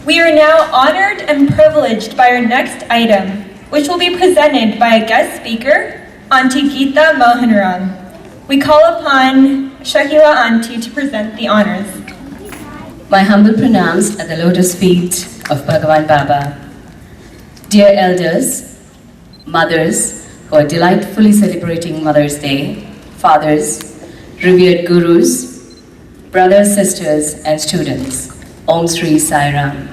We are now honored and privileged by our next item, which will be presented by a guest speaker, Auntie Geeta Mohanram. We call upon Shakila Auntie to present the honors. My humble pranams at the lotus feet of Bhagavan Baba. Dear elders, mothers who are delightfully celebrating Mother's Day, fathers, revered gurus, brothers, sisters, and students, Om Sri Sai Ram.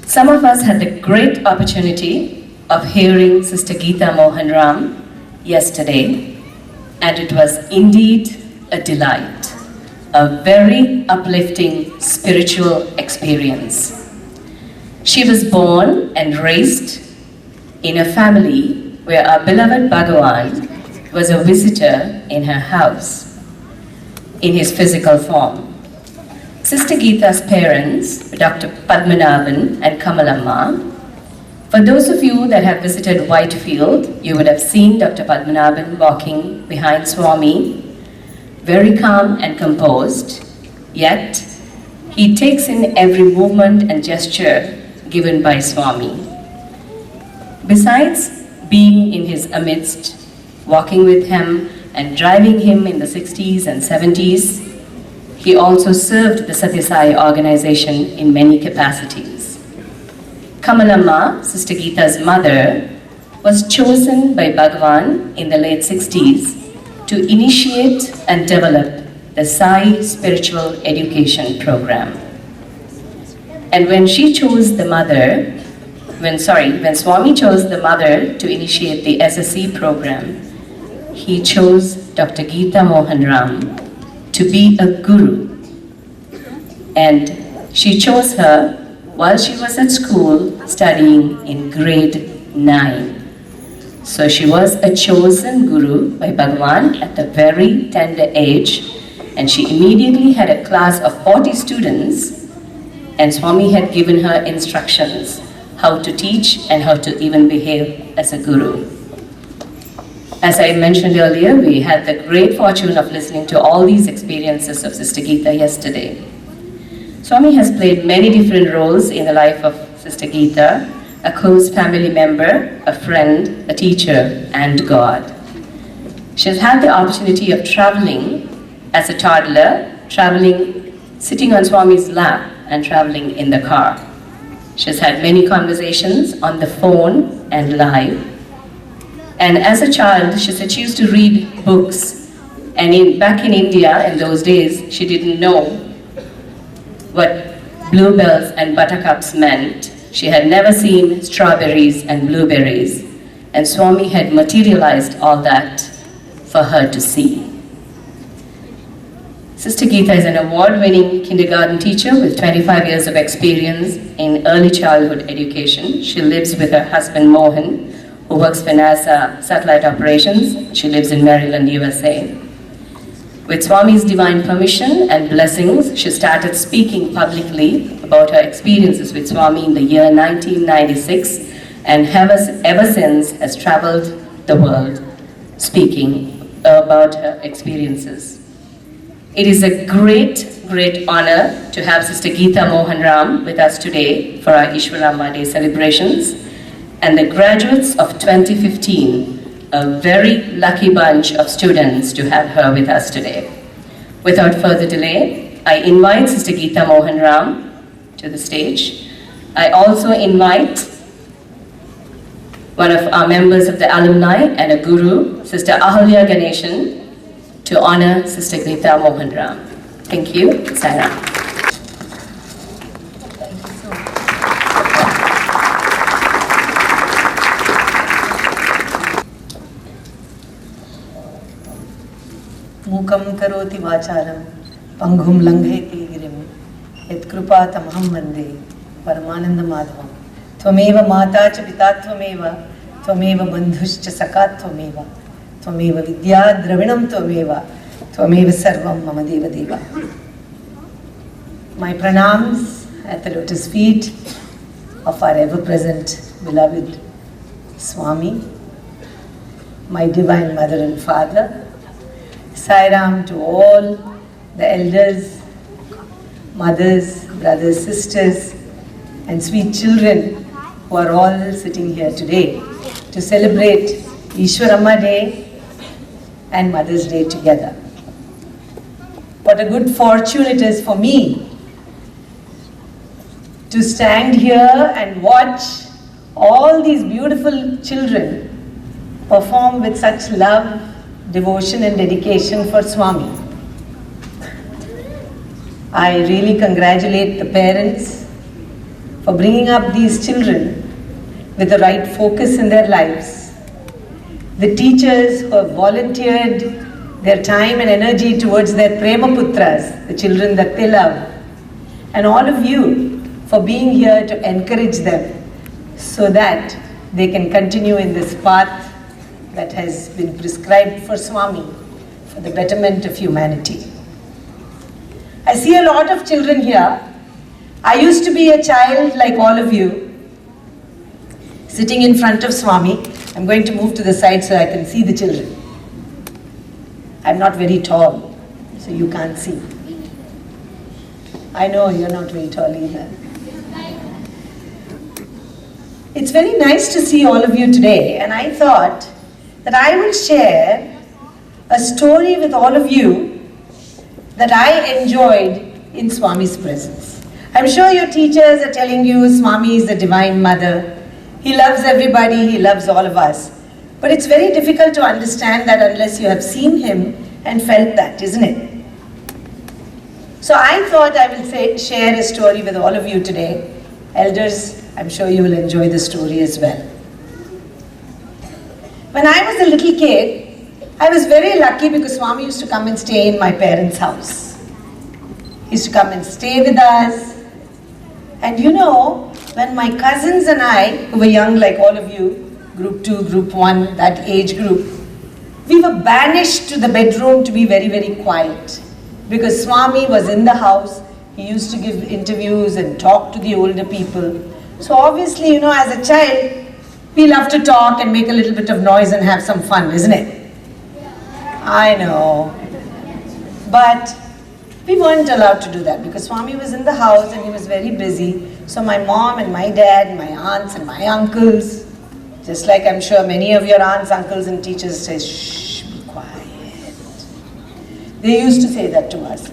Some of us had the great opportunity of hearing Sister Geeta Mohanram yesterday, and it was indeed a delight, a very uplifting spiritual experience. She was born and raised in a family where our beloved Bhagavan was a visitor in her house, in his physical form. Sister Geeta's parents were Dr. Padmanabhan and Kamalamma. For those of you that have visited Whitefield, you would have seen Dr. Padmanabhan walking behind Swami, very calm and composed, yet he takes in every movement and gesture given by Swami. Besides being in his amidst, walking with him and driving him in the 60s and 70s, he also served the Sathya Sai organization in many capacities. Kamalamma, Sister Geeta's mother, was chosen by Bhagavan in the late 60s to initiate and develop the Sai Spiritual Education Program. And when Swami chose the mother to initiate the SSC program, he chose Dr. Geeta Mohanram to be a guru. And she chose her while she was at school studying in grade 9. So she was a chosen guru by Bhagavan at a very tender age, and she immediately had a class of 40 students, and Swami had given her instructions how to teach and how to even behave as a guru. As I mentioned earlier, we had the great fortune of listening to all these experiences of Sister Geeta yesterday. Swami has played many different roles in the life of Sister Geeta, a close family member, a friend, a teacher, and God. She has had the opportunity of traveling as a toddler, sitting on Swami's lap and traveling in the car. She has had many conversations on the phone and live. And as a child, she said she used to read books. And back in India, in those days, she didn't know what bluebells and buttercups meant. She had never seen strawberries and blueberries. And Swami had materialized all that for her to see. Sister Geeta is an award-winning kindergarten teacher with 25 years of experience in early childhood education. She lives with her husband Mohan, who works for NASA satellite operations. She lives in Maryland, USA. With Swami's divine permission and blessings, she started speaking publicly about her experiences with Swami in the year 1996, and ever since has traveled the world speaking about her experiences. It is a great, great honor to have Sister Geeta Mohanram with us today for our Easwaramma Day celebrations. And the graduates of 2015, a very lucky bunch of students to have her with us today. Without further delay, I invite Sister Geeta Mohanram to the stage. I also invite one of our members of the alumni and a guru, Sister Ahalya Ganeshan, to honor Sister Geeta Mohanram. Thank you. Sai मूकं करोति वाचालं पंगुं लंघयति गिरिं यत्कृपा तमहं वन्दे परमानन्दमाधवं त्वमेव माता च पिता त्वमेव बन्धुश्च सखा त्वमेव विद्या द्रविणं त्वमेव सर्वं मम देवदेव. My pranams at the lotus feet of our ever-present beloved Swami, my divine mother and father. Sai Ram to all the elders, mothers, brothers, sisters, and sweet children who are all sitting here today to celebrate Easwaramma Day and Mother's Day together. What a good fortune it is for me to stand here and watch all these beautiful children perform with such love, devotion and dedication for Swami. I really congratulate the parents for bringing up these children with the right focus in their lives. The teachers who have volunteered their time and energy towards their Prema Putras, the children that they love, and all of you for being here to encourage them so that they can continue in this path that has been prescribed for Swami for the betterment of humanity. I see a lot of children here. I used to be a child like all of you, sitting in front of Swami. I'm going to move to the side so I can see the children. I'm not very tall, so you can't see. I know you're not very tall either. It's very nice to see all of you today, and I thought that I will share a story with all of you that I enjoyed in Swami's presence. I'm sure your teachers are telling you Swami is the Divine Mother. He loves everybody, he loves all of us. But it's very difficult to understand that unless you have seen him and felt that, isn't it? So I thought I will share a story with all of you today. Elders, I'm sure you will enjoy the story as well. When I was a little kid, I was very lucky because Swami used to come and stay in my parents' house. He used to come and stay with us. And you know, when my cousins and I, who were young like all of you, group 2, group 1, that age group, we were banished to the bedroom to be very, very quiet. Because Swami was in the house, he used to give interviews and talk to the older people. So obviously, you know, as a child, we love to talk and make a little bit of noise and have some fun, isn't it? I know. But we weren't allowed to do that because Swami was in the house and he was very busy. So my mom and my dad and my aunts and my uncles, just like I'm sure many of your aunts, uncles and teachers say, shh, be quiet. They used to say that to us.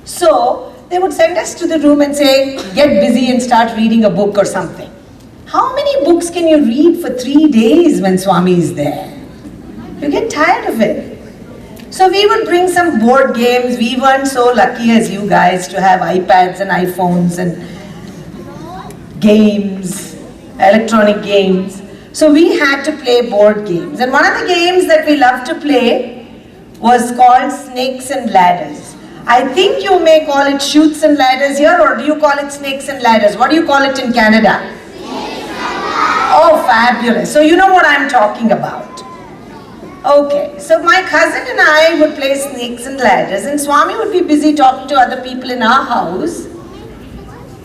So they would send us to the room and say, get busy and start reading a book or something. How many books can you read for 3 days when Swami is there? You get tired of it. So we would bring some board games. We weren't so lucky as you guys to have iPads and iPhones and games, electronic games. So we had to play board games. And one of the games that we loved to play was called Snakes and Ladders. I think you may call it Chutes and Ladders here, or do you call it Snakes and Ladders? What do you call it in Canada? Oh, fabulous. So you know what I'm talking about. Okay, so my cousin and I would play Snakes and Ladders and Swami would be busy talking to other people in our house.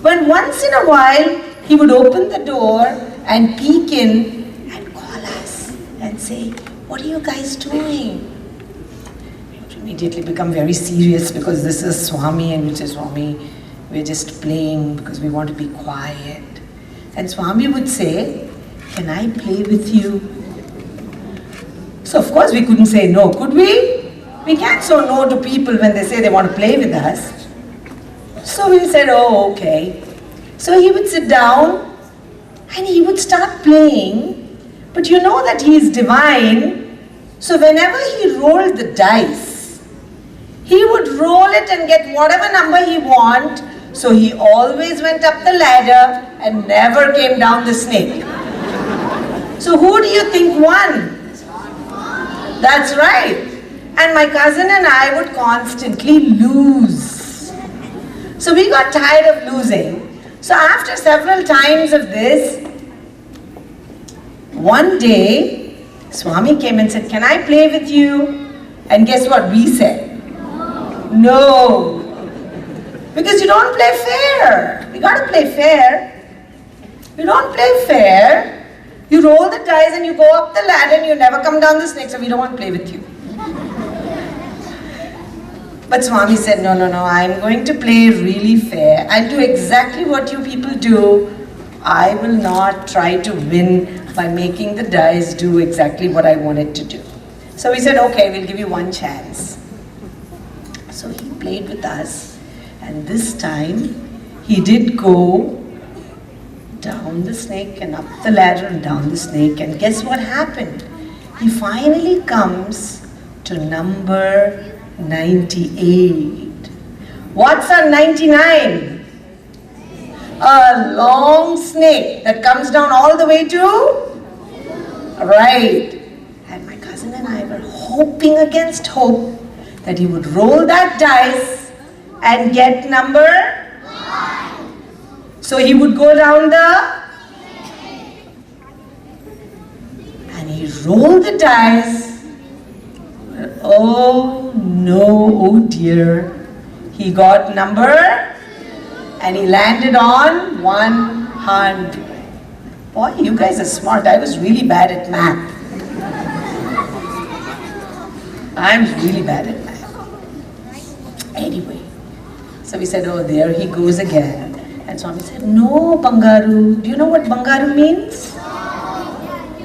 When once in a while, he would open the door and peek in and call us and say, what are you guys doing? We would immediately become very serious because this is Swami and we say, Swami, we're just playing because we want to be quiet. And Swami would say, can I play with you? So of course we couldn't say no, could we? We can't say no to people when they say they want to play with us. So we said, oh, okay. So he would sit down and he would start playing. But you know that he is divine. So whenever he rolled the dice, he would roll it and get whatever number he want. So he always went up the ladder and never came down the snake. So who do you think won? That's right. And my cousin and I would constantly lose. So we got tired of losing. So after several times of this, one day, Swami came and said, can I play with you? And guess what we said? No. Because you don't play fair. We got to play fair. You don't play fair. You roll the dice and you go up the ladder and you never come down the snake, so we don't want to play with you. But Swami said, no, no, no, I'm going to play really fair. I'll do exactly what you people do. I will not try to win by making the dice do exactly what I want it to do. So we said, okay, we'll give you one chance. So he played with us, and this time he did go down the snake and up the ladder and down the snake, and guess what happened? He finally comes to number 98. What's a 99? A long snake that comes down all the way to? Right. And my cousin and I were hoping against hope that he would roll that dice and get number 1. So he would go down and he rolled the dice. Oh no, oh dear. He got number and he landed on 100. Boy, you guys are smart. I was really bad at math. I was really bad at math. Anyway, so we said, oh, there he goes again. And Swami said, no, Bangaru. Do you know what Bangaru means?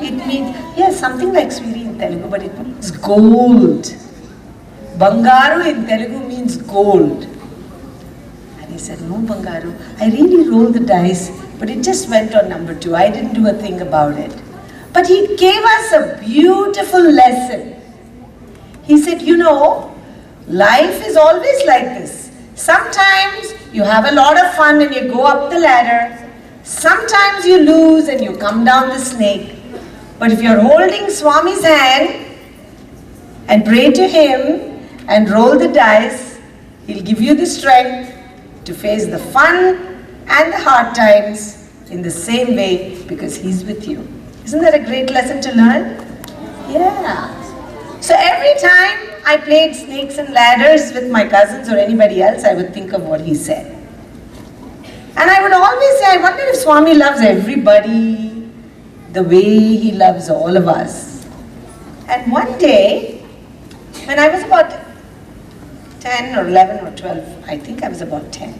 It means, yes, something like Swiri in Telugu, but it means gold. Bangaru in Telugu means gold. And he said, no, Bangaru, I really rolled the dice, but it just went on number 2. I didn't do a thing about it. But he gave us a beautiful lesson. He said, you know, life is always like this. Sometimes you have a lot of fun and you go up the ladder. Sometimes you lose and you come down the snake. But if you're holding Swami's hand and pray to him and roll the dice, he'll give you the strength to face the fun and the hard times in the same way because he's with you. Isn't that a great lesson to learn? Yeah. So every time I played snakes and ladders with my cousins or anybody else, I would think of what he said. And I would always say, I wonder if Swami loves everybody the way he loves all of us. And one day, when I was about 10 or 11 or 12, I think I was about 10,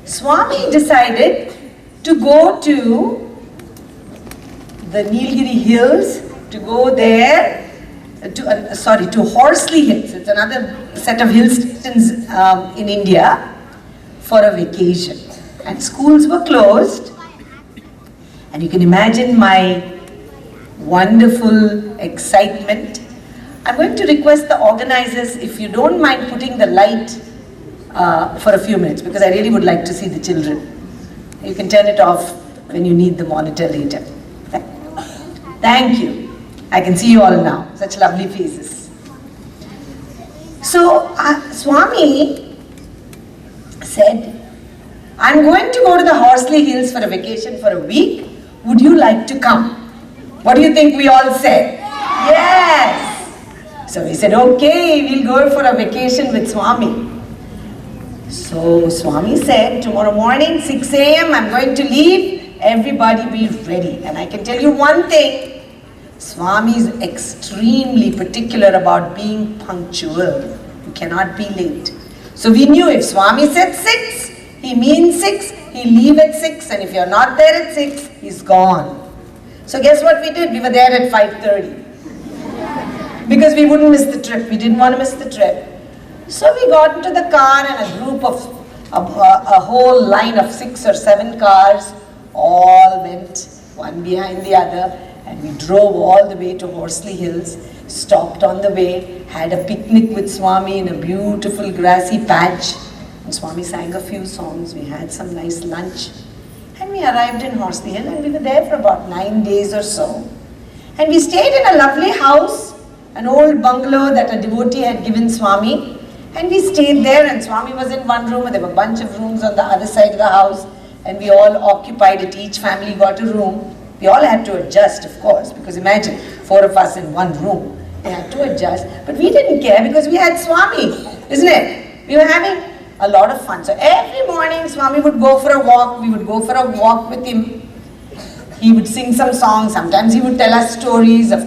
Swami decided to go to the Nilgiri Hills, to go there, to Horsley Hills. It's another set of hill stations in India for a vacation. And schools were closed. And you can imagine my wonderful excitement. I'm going to request the organizers, if you don't mind putting the light for a few minutes, because I really would like to see the children. You can turn it off when you need the monitor later. Thank you. I can see you all now. Such lovely faces. So Swami said, I'm going to go to the Horsley Hills for a vacation for a week. Would you like to come? What do you think we all said? Yes. So we said, okay, we'll go for a vacation with Swami. So Swami said, tomorrow morning, 6 a.m., I'm going to leave. Everybody be ready. And I can tell you one thing. Swami is extremely particular about being punctual. You cannot be late. So we knew if Swami said 6, he means 6, he'll leave at 6, and if you're not there at 6, he's gone. So guess what we did? We were there at 5:30. Because we wouldn't miss the trip. We didn't want to miss the trip. So we got into the car, and a group of, a whole line of 6 or 7 cars all went one behind the other. And we drove all the way to Horsley Hills, stopped on the way, had a picnic with Swami in a beautiful grassy patch. And Swami sang a few songs, we had some nice lunch. And we arrived in Horsley Hill and we were there for about 9 days or so. And we stayed in a lovely house, an old bungalow that a devotee had given Swami. And we stayed there and Swami was in one room and there were a bunch of rooms on the other side of the house. And we all occupied it, each family got a room. We all had to adjust, of course, because imagine 4 of us in one room. They had to adjust, but we didn't care because we had Swami, isn't it? We were having a lot of fun. So every morning Swami would go for a walk, we would go for a walk with him. He would sing some songs, sometimes he would tell us stories.